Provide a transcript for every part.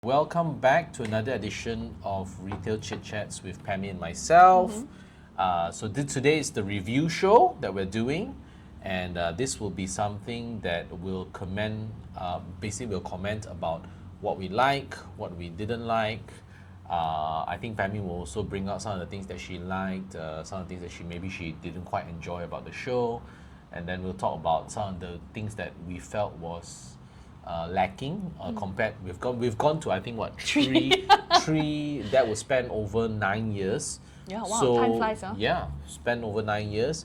Welcome back to another edition of Retail Chit-Chats with Pamy and myself. Today is the review show that we're doing, and this will be something that will basically we'll comment about what we like, what we didn't like. I think Pamy will also bring out some of the things that she liked, some of the things that she didn't quite enjoy about the show, and then we'll talk about some of the things that we felt was lacking compared. We've gone to I think what three that was spent over 9 years. Yeah, wow, time flies, huh? Yeah, spent over 9 years.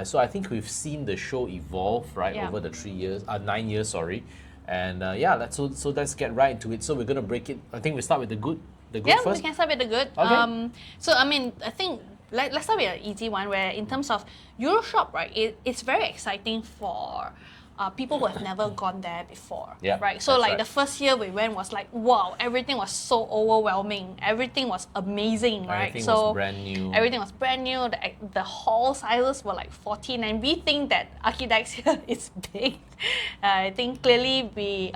So I think we've seen the show evolve over the 9 years, sorry. And let's get right into it. So we're gonna break it. I think we start with the good Yeah, first. we can start with the good. Okay. I think let's start with an easy one where in terms of Euroshop, right, it's very exciting for people who have never gone there before, Yeah, right? So that's like right. the first year we went was like, wow, everything was so overwhelming. Everything was amazing, right? Everything So was brand new. Everything was brand new. The hall sizes were like 14, and we think that architects here is big. I think clearly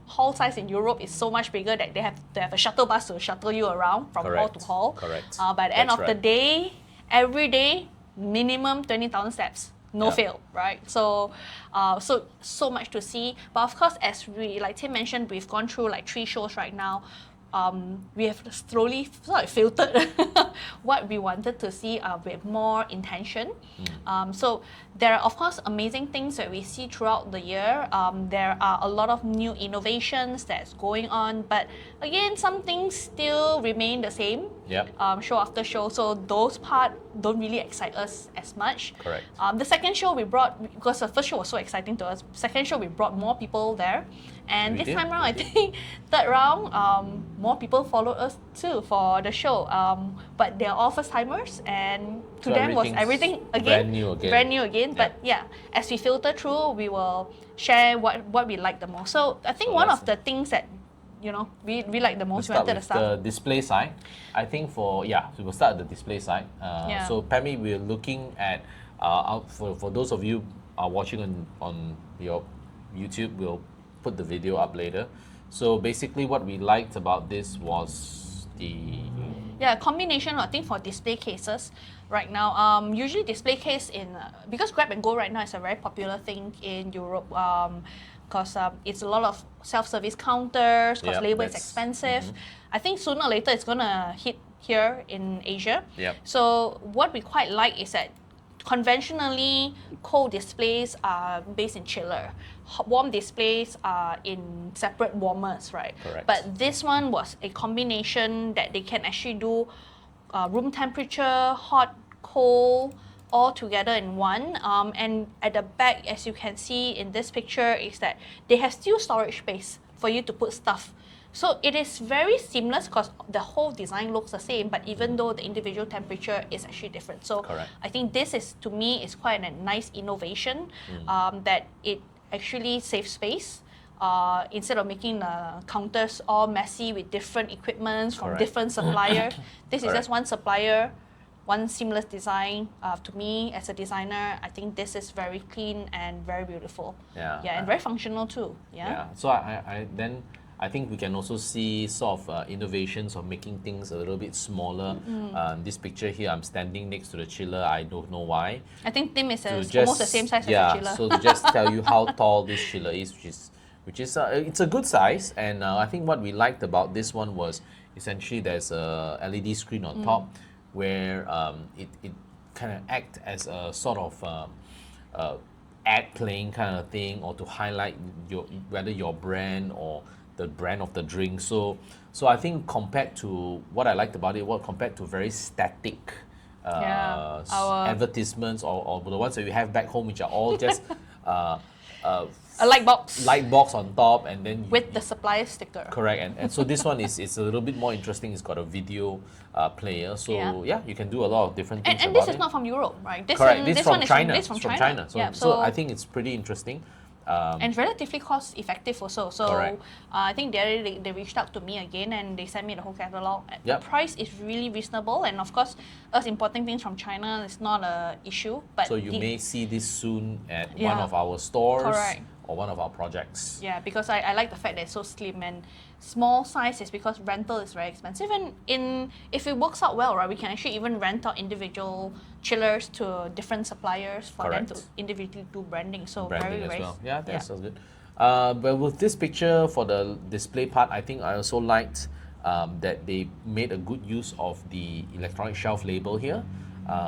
hall size in Europe is so much bigger that they have to have a shuttle bus to shuttle you around from hall to hall. Correct. By the end That's of the right. day, every day, minimum 20,000 steps. No fail, right? So much to see. But of course, as like Tim mentioned, we've gone through like 3 shows right now. We have slowly sort of filtered what we wanted to see with more intention. So there are of course amazing things that we see throughout the year. There are a lot of new innovations that's going on, but again, some things still remain the same. Show after show. So those parts don't really excite us as much. Correct. The second show we brought, because the first show was so exciting to us, second show we brought more people there. And this time around, I think third round, more people followed us too for the show. But they're all first timers, and to them was everything again, brand new again. But yeah, as we filter through, we will share what we like the most. So I think one of the things that we like the most. We'll start with the display side. I think so we'll start at the display side. So Pamy, we're looking at for those of you watching on your YouTube, we'll put the video up later. So basically what we liked about this was the combination. I think for display cases right now, usually display case because grab and go right now is a very popular thing in Europe, because it's a lot of self-service counters, because labor is expensive. I think sooner or later it's gonna hit here in Asia. So what we quite like is that conventionally, cold displays are based in chiller. Warm displays are in separate warmers, right? Correct. But this one was a combination that they can actually do room temperature, hot, cold, all together in one. And at the back, as you can see in this picture, is that they have still storage space for you to put stuff. So it is very seamless because the whole design looks the same, but even though the individual temperature is actually different. So I think this is, to me, is quite a nice innovation, that it actually saves space. Instead of making the counters all messy with different equipments from different supplier, this is just one supplier, one seamless design. To me, as a designer, I think this is very clean and very beautiful. And very functional too. So I think we can also see sort of innovations of making things a little bit smaller. This picture here, I'm standing next to the chiller. I don't know why. I think Tim is almost the same size as the chiller. So to just tell you how tall this chiller is, which is it's a good size. And I think what we liked about this one was essentially there's a LED screen on top where it kind of act as a sort of ad playing kind of thing, or to highlight whether your brand or the brand of the drink. So I think compared to what I liked about it, compared to very static advertisements or the ones that we have back home, which are all just a light box on top, and then with the supplier sticker. Correct, and so this one is a little bit more interesting. It's got a video player, so you can do a lot of different things. And this is not from Europe, right? This is from China. So I think it's pretty interesting. And relatively cost effective also. So I think they reached out to me again and they sent me the whole catalog. The price is really reasonable, and of course, us importing things from China is not an issue. But so you may see this soon at one of our stores. or one of our projects. Yeah, because I like the fact that it's so slim, and small size is because rental is very expensive, and if it works out well, right, we can actually even rent out individual chillers to different suppliers for them to Correct. individually do branding. So Branding very as very well. Yeah, that yeah. sounds good. But with this picture for the display part, I think I also liked that they made a good use of the electronic shelf label here,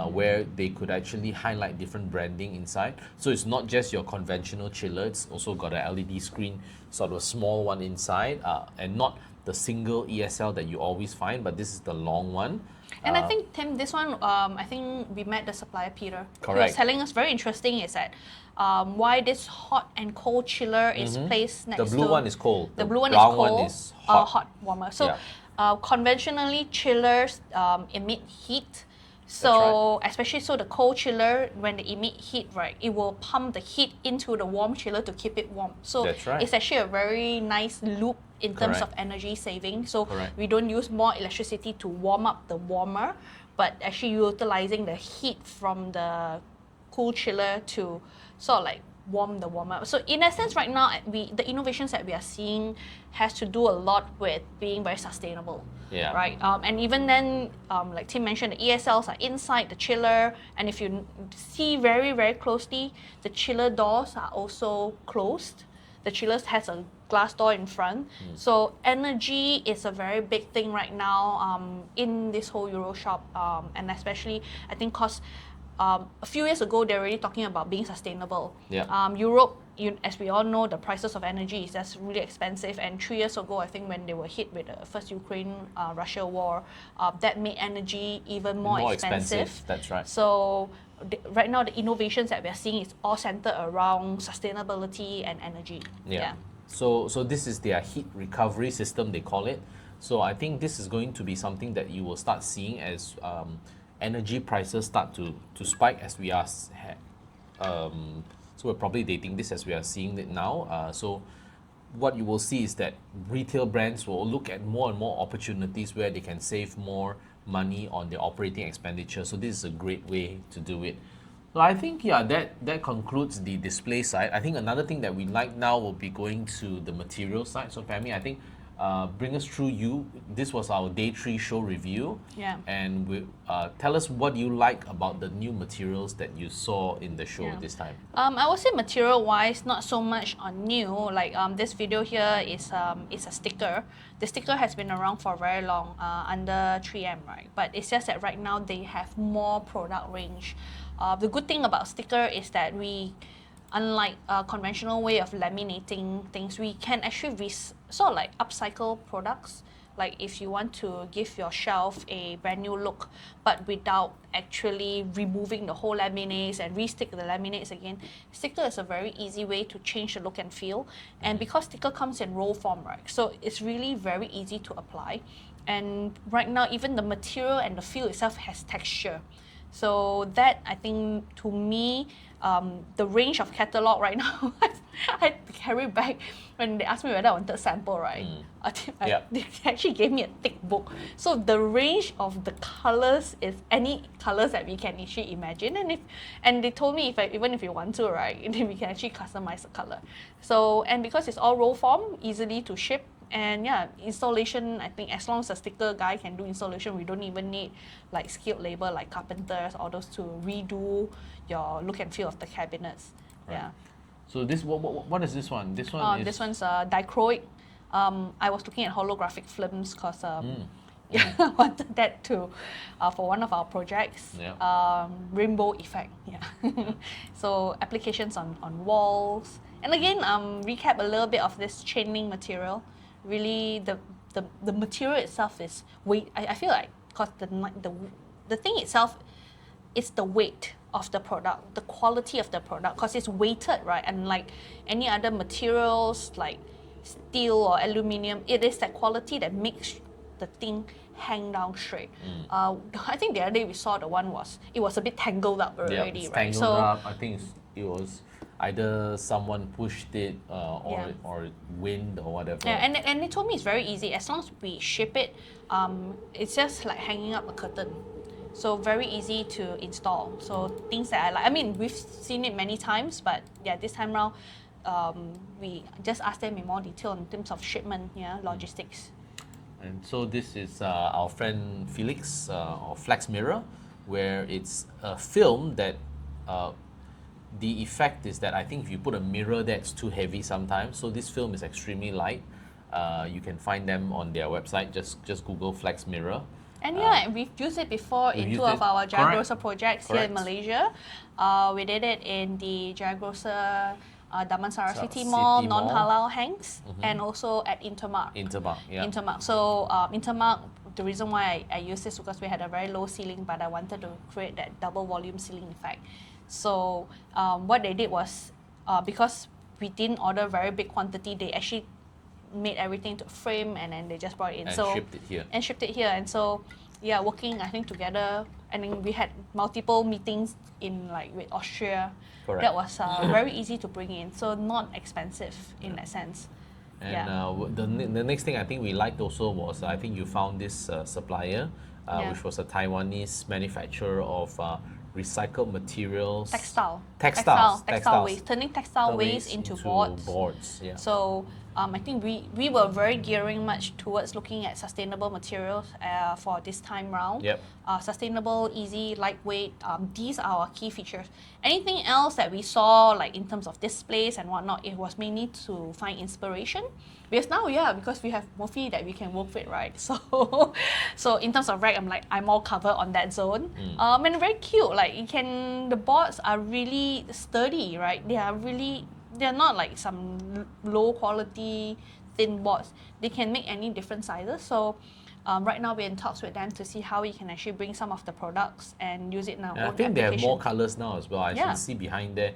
where they could actually highlight different branding inside. So it's not just your conventional chiller, it's also got a LED screen, sort of a small one inside, and not the single ESL that you always find, but this is the long one. And I think, Tim, this one, I think we met the supplier, Peter. He was Correct. telling us very interesting is that why this hot and cold chiller is placed next to... The blue one is cold. The blue one is brown cold, one is hot. hot warmer. So Yeah. conventionally, chillers emit heat. So especially so the cold chiller, when they emit heat, right, it will pump the heat into the warm chiller to keep it warm. So That's right. it's actually a very nice loop in terms of Correct. energy saving. So Correct. we don't use more electricity to warm up the warmer, but actually utilizing the heat from the cool chiller to sort of like warm the warmer. So in essence, right now, the innovations that we are seeing has to do a lot with being very sustainable. Yeah. Right. And even then, like Tim mentioned, the ESLs are inside the chiller, and if you see very very closely, the chiller doors are also closed. The chiller has a glass door in front. So energy is a very big thing right now in this whole Euroshop, and especially I think because a few years ago they're already talking about being sustainable. Yeah. Europe, as we all know, the prices of energy is just really expensive. And 3 years ago, I think when they were hit with the first Ukraine-Russia war, that made energy even more expensive. That's right. So right now, the innovations that we are seeing is all centered around sustainability and energy. Yeah. So this is their heat recovery system, they call it. So I think this is going to be something that you will start seeing as energy prices start to spike as we are. So we're probably dating this as we are seeing it now. So what you will see is that retail brands will look at more and more opportunities where they can save more money on their operating expenditure. So this is a great way to do it. So I think, yeah, that concludes the display side. I think another thing that we like now will be going to the material side. So Pamy, I think bring us through this was our day 3 show review. Yeah. And tell us what you like about the new materials that you saw in the show this time. I would say material-wise, not so much on new. Like this video here is a sticker. The sticker has been around for very long, under 3M, right? But it's just that right now they have more product range. The good thing about sticker is that unlike a conventional way of laminating things, we can actually sort of like upcycle products. Like if you want to give your shelf a brand new look, but without actually removing the whole laminates and re-stick the laminates again, sticker is a very easy way to change the look and feel. And because sticker comes in roll form, right, so it's really very easy to apply. And right now, even the material and the feel itself has texture. So that, I think, to me, the range of catalog right now, I had to carry back when they asked me whether I wanted sample, right? They actually gave me a thick book. So the range of the colors is any colors that we can actually imagine. And they told me even if you want to, right, then we can actually customize the color. So, and because it's all roll form, easily to ship. And yeah, installation, I think as long as the sticker guy can do installation, we don't even need like skilled labor like carpenters or those to redo your look and feel of the cabinets. Right. Yeah. So this what is this one? This one is... This one's dichroic. I was looking at holographic films because I wanted that to for one of our projects. Yeah. Rainbow effect. Yeah. So applications on walls. And again, recap a little bit of this chain link material. Really, the material itself is weight. I feel like because the thing itself, it's the weight of the product, the quality of the product, because it's weighted, right? And like any other materials like steel or aluminium, it is that quality that makes the thing hang down straight. I think the other day we saw it was a bit tangled up already, it's right? Tangled up. I think it was either someone pushed it or wind or whatever. Yeah, and they told me it's very easy. As long as we ship it, it's just like hanging up a curtain. So very easy to install. So things that I like. I mean, we've seen it many times, but yeah, this time around, we just ask them in more detail in terms of shipment, logistics. And so this is our friend Felix of Flex Mirror, where it's a film that the effect is that I think if you put a mirror there, it's too heavy sometimes. So this film is extremely light. You can find them on their website. Just Google Flex Mirror. And we've used it before in two of our Jaragrosa projects here in Malaysia. We did it in the Jaragrosa Damansara City Mall, non-halal hangs, and also at Intermark. Intermark. So Intermark, the reason why I used this because we had a very low ceiling, but I wanted to create that double volume ceiling effect. So what they did was, because we didn't order very big quantity, they actually made everything to frame and then they just brought it in. And shipped it here. And so, working I think together, and then we had multiple meetings in with Austria. Correct. That was very easy to bring in, so not expensive in that sense. And the next thing I think we liked also was I think you found this supplier, which was a Taiwanese manufacturer of recycled materials. Textile waste, turning textile waste into boards. Yeah. So I think we were very gearing much towards looking at sustainable materials for this time round. Yep. Sustainable, easy, lightweight. These are our key features. Anything else that we saw, in terms of displays and whatnot, it was mainly to find inspiration. Because now, because we have Mofi that we can work with, right? So in terms of rack, I'm all covered on that zone. And very cute. The boards are really sturdy, right? They're not like some low quality thin boards. They can make any different sizes. So right now we're in talks with them to see how we can actually bring some of the products and use it in our own I think they have more colors now as well. I Yeah. can see behind there,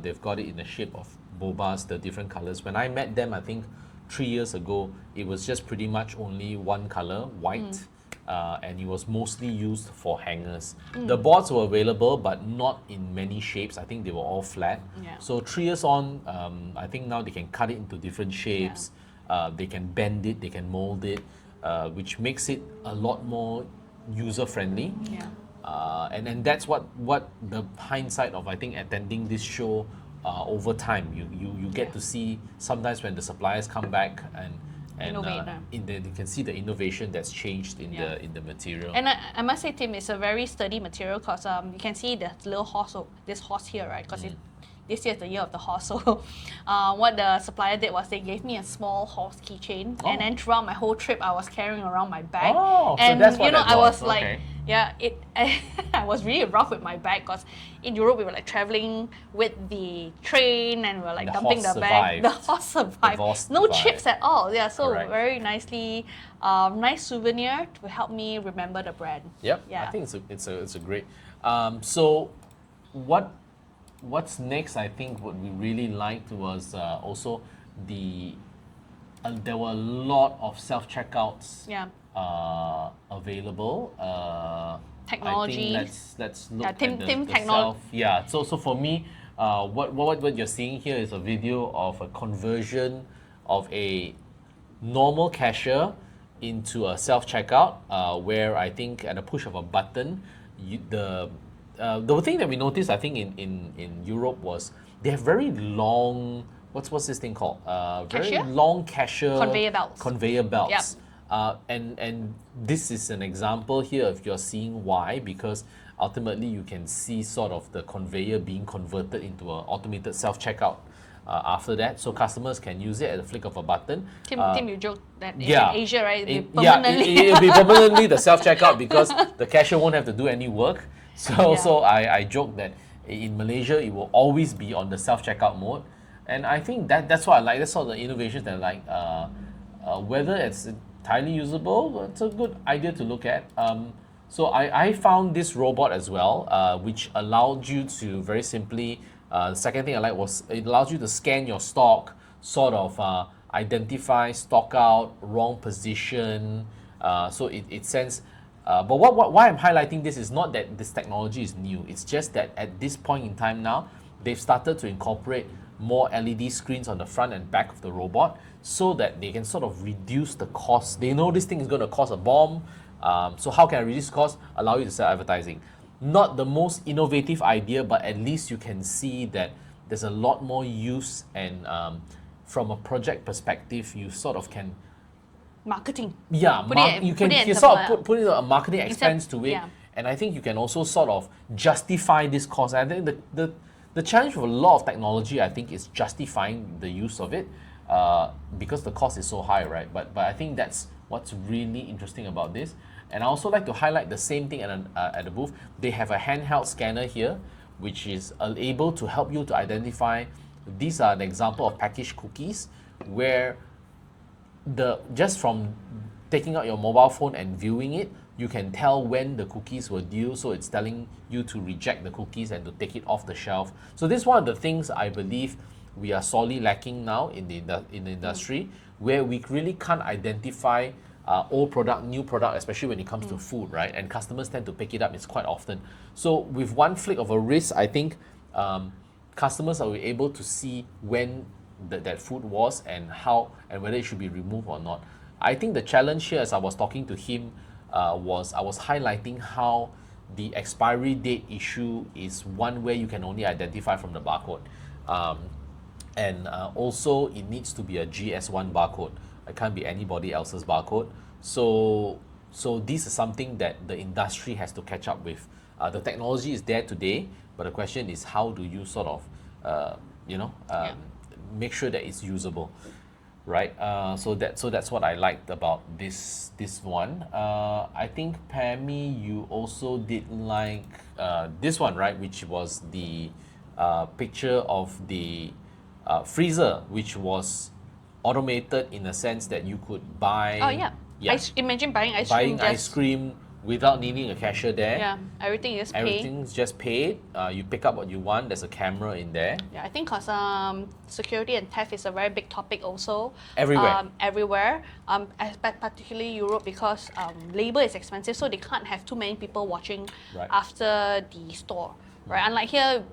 they've got it in the shape of bobas, the different colors. When I met them, I think 3 years ago, it was just pretty much only one color, white. And it was mostly used for hangers. The boards were available, but not in many shapes. I think they were all flat. Yeah. So 3 years on, I think now they can cut it into different shapes. They can bend it, they can mold it, which makes it a lot more user-friendly. And that's what the hindsight of, I think, attending this show over time. You get to see sometimes when the suppliers come back and you can see the innovation that's changed in the material. And I must say, Tim, it's a very sturdy material because you can see the little horse, this horse here, right? Because this year is the year of the horse. So what the supplier did was they gave me a small horse keychain, and then throughout my whole trip, I was carrying around my bag. And so that's what I was okay. I was really rough with my bag because in Europe we were traveling with the train and we were dumping the bag. The horse survived. No chips at all. So Correct. Very nicely, nice souvenir to help me remember the brand. Yep. I think it's a great. So what's next? I think what we really liked was also there were a lot of self-checkouts available. Technology. I think let's look at Tim the technology. So for me, what you're seeing here is a video of a conversion of a normal cashier into a self-checkout, where I think at a push of a button, the thing that we noticed, I think in Europe was they have very long, what's this thing called? Very Cashier? long cashier Conveyor belts. Yep. And this is an example here if you're seeing why, because ultimately you can see sort of the conveyor being converted into an automated self-checkout after that, so customers can use it at the flick of a button. Tim, you joked that in Asia, right? It'll be permanently the self-checkout because the cashier won't have to do any work. So I joke that in Malaysia it will always be on the self-checkout mode, and I think that's what I like. That's all the innovations that I like. Whether it's entirely usable, it's a good idea to look at. So I found this robot as well, which allowed you to very simply. The second thing I like was it allows you to scan your stock, sort of identify stock out, wrong position. So it sends. But why I'm highlighting this is not that this technology is new. It's just that at this point in time now, they've started to incorporate more LED screens on the front and back of the robot so that they can sort of reduce the cost. They know this thing is going to cost a bomb. So how can I reduce cost? Allow you to sell advertising. Not the most innovative idea, but at least you can see that there's a lot more use, and from a project perspective, you sort of can Marketing. yeah, you can sort of put a marketing expense to it, and I think you can also sort of justify this cost. I think the challenge with a lot of technology, I think, is justifying the use of it, because the cost is so high, right? But I think that's what's really interesting about this. And I also like to highlight the same thing at the booth. They have a handheld scanner here, which is able to help you to identify. These are an example of packaged cookies, where just from taking out your mobile phone and viewing it, you can tell when the cookies were due, so it's telling you to reject the cookies and to take it off the shelf. So this is one of the things I believe we are sorely lacking now in the industry, where we really can't identify old product, new product, especially when it comes to food, right? And customers tend to pick it up, it's quite often. So with one flick of a wrist, I think customers are able to see when that food was, and how, and whether it should be removed or not. I think the challenge here, as I was talking to him, was I was highlighting how the expiry date issue is one where you can only identify from the barcode. And also it needs to be a GS1 barcode. It can't be anybody else's barcode. So this is something that the industry has to catch up with. The technology is there today, but the question is, how do you sort of, make sure that it's usable, right? So that's what I liked about this one. I think, Pamy, you also did like this one, right? Which was the picture of the freezer, which was automated in the sense that you could buy. Oh yeah. Imagine buying ice cream. Buying ice cream without needing a cashier there. Yeah, everything's just paid. You pick up what you want. There's a camera in there. Yeah, I think because security and theft is a very big topic also. Everywhere. Particularly Europe, because labor is expensive, so they can't have too many people watching after the store. Right. Unlike here,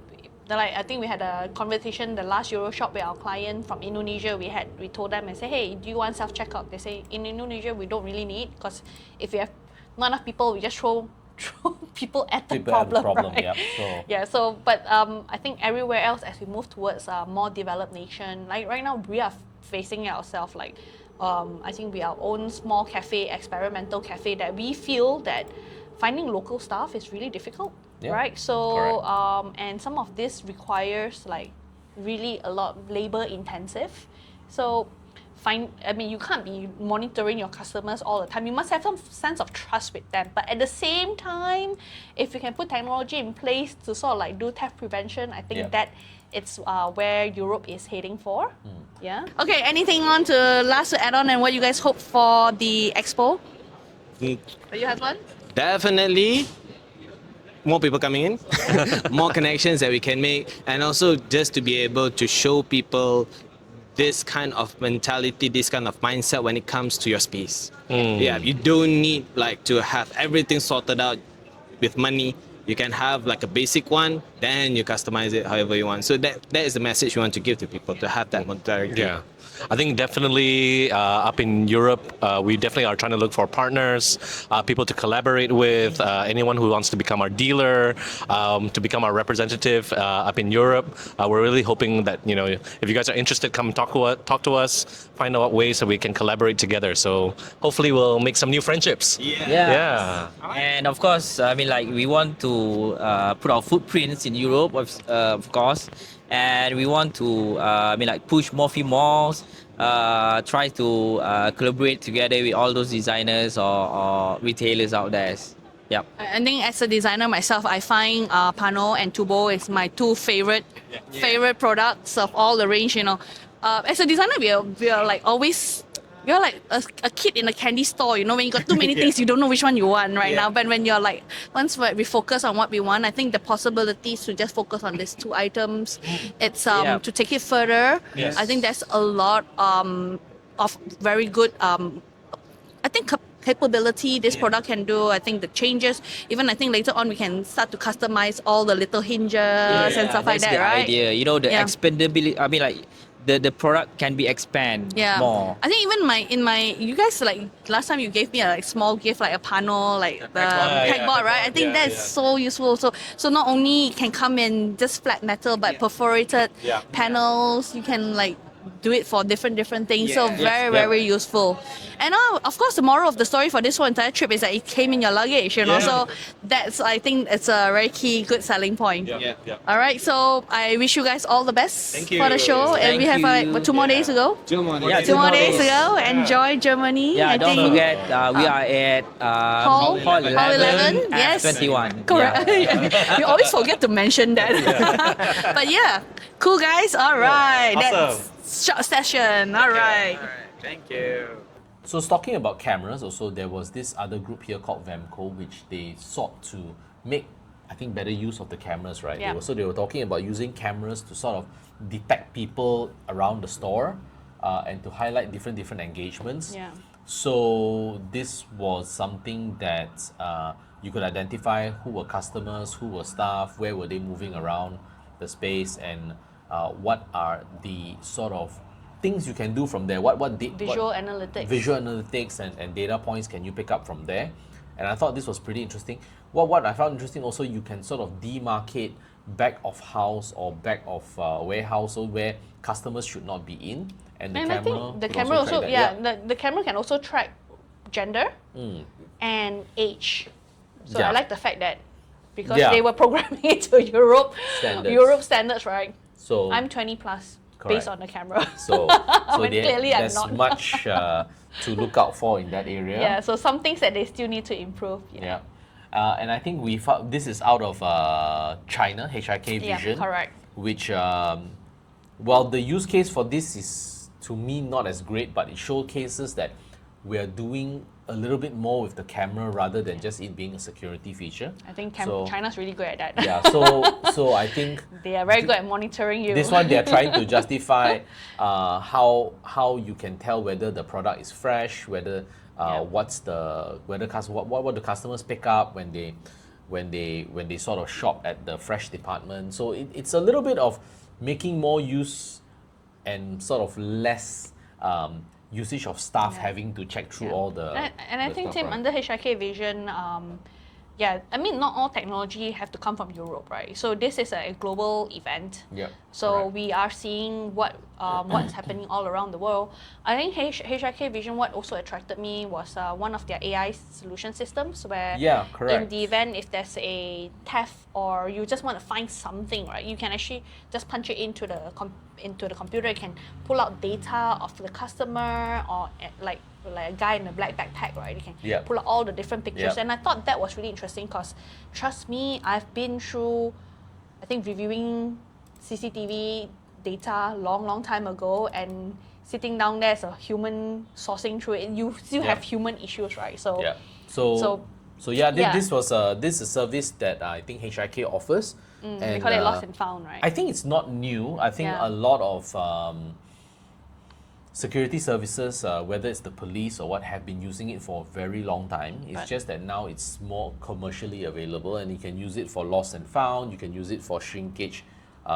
I think we had a conversation the last Euroshop with our client from Indonesia. We told them and say, hey, do you want self-checkout? They say in Indonesia we don't really need, because if we have not enough people, we just throw people at the problem. Right? But I think everywhere else, as we move towards a more developed nation, like right now we are facing it ourselves. Like I think we are our own small cafe, experimental cafe, that we feel that finding local staff is really difficult. Right? So and some of this requires like really a lot labor intensive. So you can't be monitoring your customers all the time. You must have some sense of trust with them. But at the same time, if you can put technology in place to sort of like do theft prevention, I think that it's where Europe is heading for. Yeah. Okay, anything last to add on, and what you guys hope for the Expo? Do you have one? Definitely more people coming in, more connections that we can make, and also just to be able to show people this kind of mentality, this kind of mindset when it comes to your space. Yeah, you don't need like to have everything sorted out with money. You can have like a basic one, then you customize it however you want. So that is the message we want to give to people, to have that mentality. Yeah. I think definitely up in Europe, we definitely are trying to look for partners, people to collaborate with, anyone who wants to become our dealer, to become our representative up in Europe. We're really hoping that, if you guys are interested, come talk to us, find out ways that we can collaborate together. So hopefully we'll make some new friendships. Yeah. And of course, we want to put our footprints in Europe, of course. And we want to push more few malls, try to collaborate together with all those designers or retailers out there. Yep. I think as a designer myself, I find Pano and Tubo is my two favorite products of all the range. As a designer, we are like always. You're like a kid in a candy store, when you got too many things, you don't know which one you want now. But when you're like, once we focus on what we want, I think the possibilities to just focus on these two items, it's to take it further. I think there's a lot of very good, I think capability this product can do. I think the changes, even I think later on we can start to customize all the little hinges and stuff like that, right? That's the idea. The expandability, the product can be expand Yeah. more. I think even you guys, like last time you gave me a like small gift, like a panel, like the pegboard, right? I think that's so useful. So not only can come in just flat metal, but perforated panels. You can like do it for different things. So very useful. And of course, the moral of the story for this whole entire trip is that it came in your luggage. You know, so that's, I think it's a very key, good selling point. All right. So I wish you guys all the best for the show, and Thank we have you. like 2 more days to go. Two more. Yeah, Two more days to go. Enjoy Germany. Yeah, I don't think forget we are at Hall 11, 11, yes. 21. Correct. Yeah. You always forget to mention that. But yeah, cool guys. All right. That's short session. All right. Thank you. So talking about cameras, also there was this other group here called Vemco, which they sought to make, I think, better use of the cameras, right? Yeah. They were talking about using cameras to sort of detect people around the store and to highlight different engagements. Yeah. So this was something that you could identify who were customers, who were staff, where were they moving around the space, and what are the sort of things you can do from there. Visual analytics. Visual analytics and data points can you pick up from there? And I thought this was pretty interesting. What I found interesting also, you can sort of demarcate back of house or back of warehouse, so where customers should not be in, and the And camera I think the could camera also, track yeah, that. the camera can also track gender and age. So Yeah. I like the fact that because Yeah. they were programming it to Europe standards, right? So I'm 20 plus Correct. based on the camera. so When clearly I'm there's not. much to look out for in that area. Yeah, so some things that they still need to improve. Yeah. And I think we found this is out of China, HIK Yeah, Vision. correct. Which, well, the use case for this is, to me, not as great, but it showcases that we are doing a little bit more with the camera rather than just it being a security feature. I think So- China's really good at that. Yeah, so I think They are very good at monitoring you. this one they're trying to justify how you can tell whether the product is fresh, whether what the customers pick up when they sort of shop at the fresh department. So it's a little bit of making more use and sort of less usage of staff having to check through all the. And I the think, stuff, Tim, right? under HIK Vision, yeah, I mean, not all technology have to come from Europe, right? So this is a global event. Yep, So correct. we are seeing what's happening all around the world. I think HIK Vision, what also attracted me was one of their AI solution systems where Yeah, in correct. the event, if there's a theft or you just want to find something, right, you can actually just punch it into the computer. You can pull out data of the customer or like a guy in a black backpack, right? You can Yep. pull out all the different pictures. Yep. And I thought that was really interesting because, trust me, I've been through, I think, reviewing CCTV data long time ago, and sitting down there as a human sourcing through it, you still Yeah. have human issues, right? So Yeah. So yeah, yeah. this was this is a service that I think HIK offers. they call it lost and found, right? I think it's not new. I think Yeah. a lot of security services, whether it's the police or what, have been using it for a very long time. It's But- just that now it's more commercially available, and you can use it for lost and found. You can use it for shrinkage.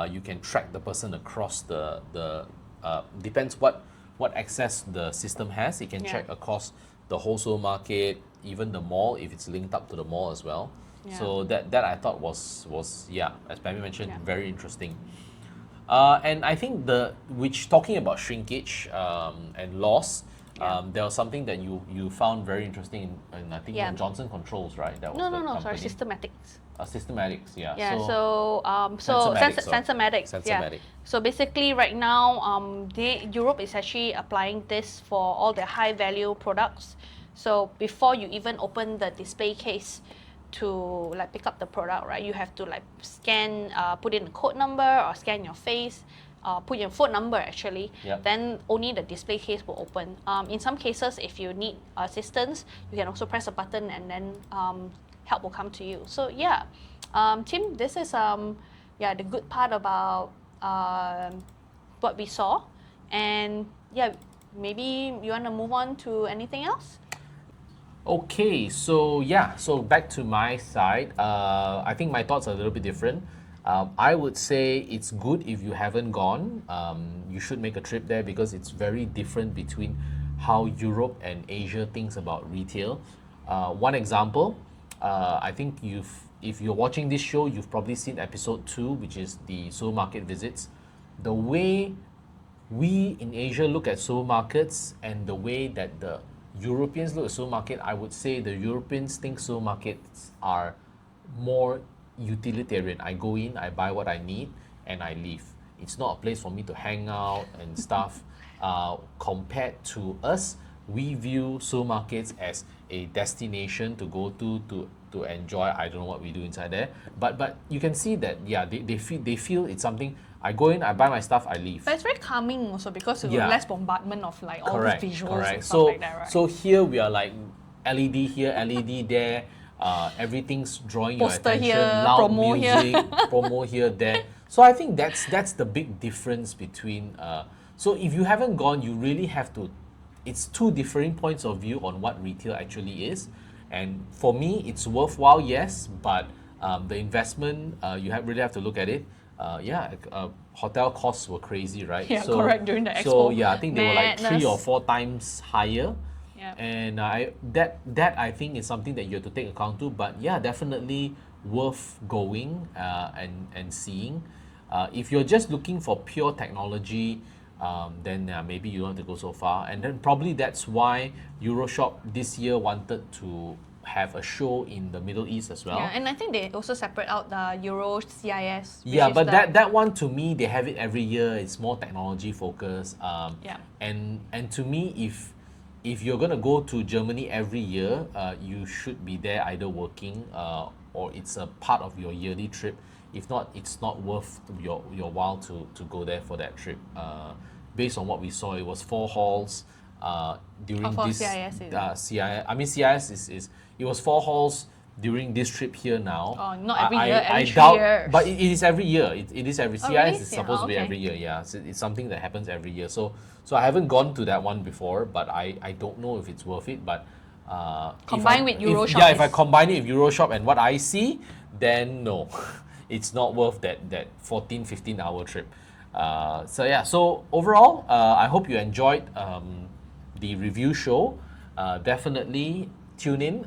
You can track the person across the depends what access the system has. It can Yeah. check across the wholesale market, even the mall if it's linked up to the mall as well. Yeah. So that I thought was yeah, as Pamy mentioned, Yeah. very interesting. And I think talking about shrinkage and loss, there was something that you found very interesting in I think Yeah. in Johnson Controls, right? That was no, the sorry, company. systematics. Systematics, yeah. Yeah, so Sensormatic, sorry. Sensormatic, yeah. Sensormatic. So basically, right now, Europe is actually applying this for all their high value products. So before you even open the display case to like pick up the product, right, you have to like scan, put in a code number or scan your face. Put your phone number actually, Yep. then only the display case will open. In some cases, if you need assistance, you can also press a button and then help will come to you. So yeah, Tim, this is the good part about what we saw, and yeah, maybe you want to move on to anything else? Okay, so back to my side. I think my thoughts are a little bit different. I would say it's good if you haven't gone. You should make a trip there because it's very different between how Europe and Asia thinks about retail. One example, I think if you're watching this show, you've probably seen episode 2, which is the supermarket visits. The way we in Asia look at supermarkets and the way that the Europeans look at supermarket, I would say the Europeans think supermarkets are more utilitarian. I go in, I buy what I need, and I leave. It's not a place for me to hang out and stuff. Compared to us, we view supermarkets as a destination to go to enjoy. I don't know what we do inside there, but you can see that they feel it's something. I go in, I buy my stuff, I leave. But it's very calming also because you have less bombardment of like all Correct, these visuals correct. and stuff like that, right? So here we are like LED here, LED there. Everything's drawing Poster your attention. here, Loud promo here. music, promo here, there. So I think that's the big difference between. So if you haven't gone, you really have to. It's two differing points of view on what retail actually is, and for me, it's worthwhile, yes, but the investment really have to look at it. Hotel costs were crazy, right? Yeah, correct, during the So Expo. yeah, I think they were like 3 or Madness. 4 times higher. Yeah. And that I think is something that you have to take account to. But yeah, definitely worth going and seeing. If you're just looking for pure technology, then maybe you don't have to go so far. And then probably that's why Euroshop this year wanted to have a show in the Middle East as well. Yeah, and I think they also separate out the Euro CIS. which Yeah, is but the- that one to me, they have it every year. It's more technology focused. Yeah. And to me, if you're gonna go to Germany every year, you should be there either working or it's a part of your yearly trip. If not, it's not worth your while to go there for that trip. Based on what we saw, it was 4 halls during for this CIS, is it? CIS. I mean CIS is it was 4 halls during this trip here now. Oh, not every year, every 3 doubt, years. but it is every year. It is every Oh, CIS really? is supposed to be okay. every year. Yeah, so it's something that happens every year. So I haven't gone to that one before, but I don't know if it's worth it. But Combine with Euroshop if I is- combine it with Euroshop and what I see, then no, it's not worth that 14-15 hour trip. So overall, I hope you enjoyed the review show. Definitely tune in.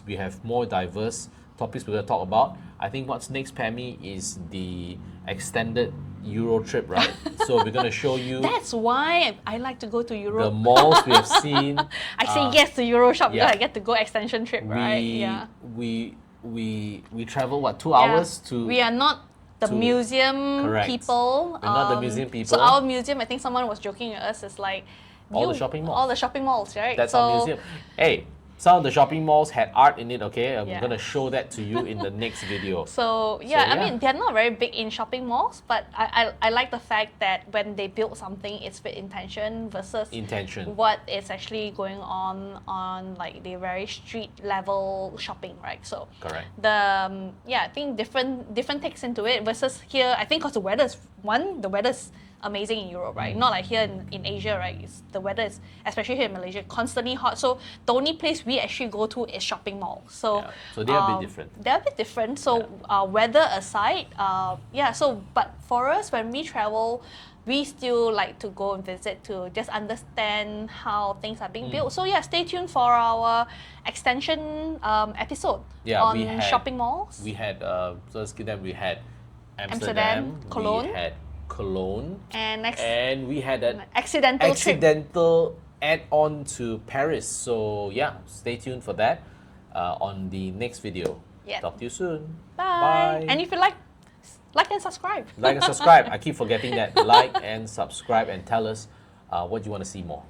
We have more diverse topics we're going to talk about. I think what's next, Pamy, is the extended Euro trip, right? So we're going to show you That's why I like to go to the Europe. malls we have seen. I say yes to Euroshop yeah. because I get to go extension trip, right? Yeah. We travel 2 hours to. We are not the to- museum Correct. people. We're not the museum people. So our museum, I think someone was joking at us, is like All the shopping malls. All the shopping malls, right? That's so, our museum. Hey, some of the shopping malls had art in it, okay? I'm Yeah. going to show that to you in the next video. So yeah, yeah. I mean they're not very big in shopping malls, but I like the fact that when they build something, it's with intention versus Intention. what is actually going on like the very street level shopping, right? So Correct. the I think different takes into it versus here. I think because the weather's amazing in Europe, right? Not like here in Asia, right? The weather is, especially here in Malaysia, constantly hot. So the only place we actually go to is shopping malls. So Yeah. So they are a bit different. They're a bit different. So weather aside, but for us when we travel, we still like to go and visit to just understand how things are being built. So yeah, stay tuned for our extension episode on we had, shopping malls. We had, so let's give them, we had Amsterdam, Cologne. we had Cologne, and we had an accidental trip. accidental add-on to Paris. So yeah, stay tuned for that on the next video. Yeah. Talk to you soon. Bye. And if you like and subscribe. Like and subscribe. I keep forgetting that. Like and subscribe and tell us what you want to see more.